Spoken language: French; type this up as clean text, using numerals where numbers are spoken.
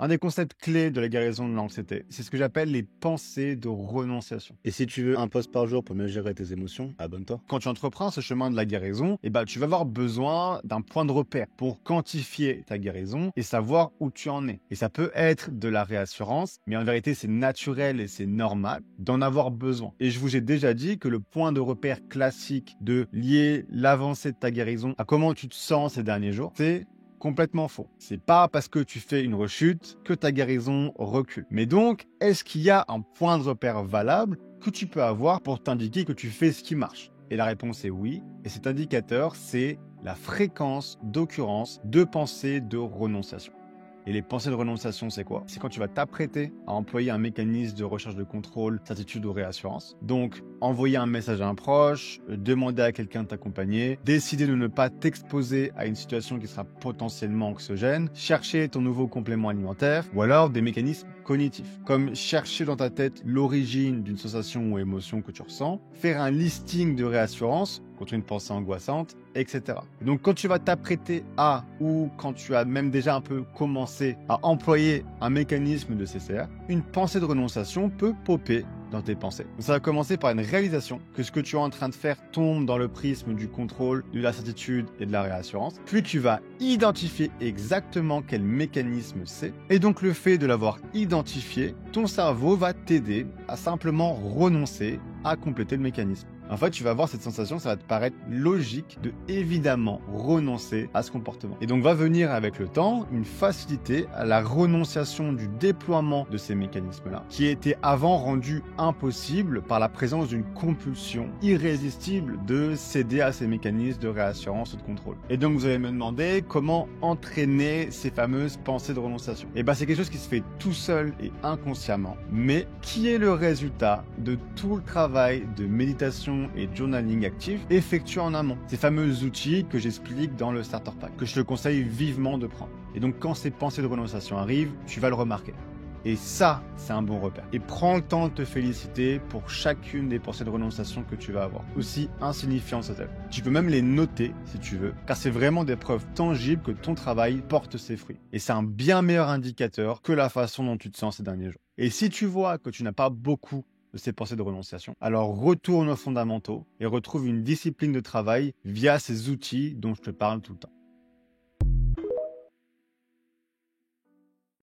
Un des concepts clés de la guérison de l'anxiété, c'est ce que j'appelle les pensées de renonciation. Et si tu veux un post par jour pour mieux gérer tes émotions, abonne-toi. Quand tu entreprends ce chemin de la guérison, tu vas avoir besoin d'un point de repère pour quantifier ta guérison et savoir où tu en es. Et ça peut être de la réassurance, mais en vérité, c'est naturel et c'est normal d'en avoir besoin. Et je vous ai déjà dit que le point de repère classique de lier l'avancée de ta guérison à comment tu te sens ces derniers jours, c'est complètement faux. C'est pas parce que tu fais une rechute que ta guérison recule. Mais donc, est-ce qu'il y a un point de repère valable que tu peux avoir pour t'indiquer que tu fais ce qui marche? Et la réponse est oui. Et cet indicateur, c'est la fréquence d'occurrence de pensées de renonciation. Et les pensées de renonciation, c'est quoi? C'est quand tu vas t'apprêter à employer un mécanisme de recherche de contrôle, certitude ou réassurance. Donc, envoyer un message à un proche, demander à quelqu'un de t'accompagner, décider de ne pas t'exposer à une situation qui sera potentiellement anxiogène, chercher ton nouveau complément alimentaire, ou alors des mécanismes cognitifs, comme chercher dans ta tête l'origine d'une sensation ou émotion que tu ressens, faire un listing de réassurance contre une pensée angoissante, etc. Donc quand tu vas t'apprêter à, ou quand tu as même déjà un peu commencé à employer un mécanisme de CCR, une pensée de renonciation peut popper dans tes pensées. Donc, ça va commencer par une réalisation que ce que tu es en train de faire tombe dans le prisme du contrôle, de la certitude et de la réassurance. Puis tu vas identifier exactement quel mécanisme c'est. Et donc le fait de l'avoir identifié, ton cerveau va t'aider à simplement renoncer à compléter le mécanisme. En fait, tu vas avoir cette sensation, ça va te paraître logique de évidemment renoncer à ce comportement. Et donc va venir avec le temps une facilité à la renonciation du déploiement de ces mécanismes-là, qui était avant rendu impossible par la présence d'une compulsion irrésistible de céder à ces mécanismes de réassurance ou de contrôle. Et donc vous allez me demander comment entraîner ces fameuses pensées de renonciation. Et c'est quelque chose qui se fait tout seul et inconsciemment, mais qui est le résultat de tout le travail de méditation et journaling actif effectué en amont. Ces fameux outils que j'explique dans le Starter Pack, que je te conseille vivement de prendre. Et donc quand ces pensées de renonciation arrivent, tu vas le remarquer. Et ça, c'est un bon repère. Et prends le temps de te féliciter pour chacune des pensées de renonciation que tu vas avoir, aussi insignifiantes soient-elles. Tu peux même les noter si tu veux, car c'est vraiment des preuves tangibles que ton travail porte ses fruits. Et c'est un bien meilleur indicateur que la façon dont tu te sens ces derniers jours. Et si tu vois que tu n'as pas beaucoup de ces pensées de renonciation, alors retourne aux fondamentaux et retrouve une discipline de travail via ces outils dont je te parle tout le temps.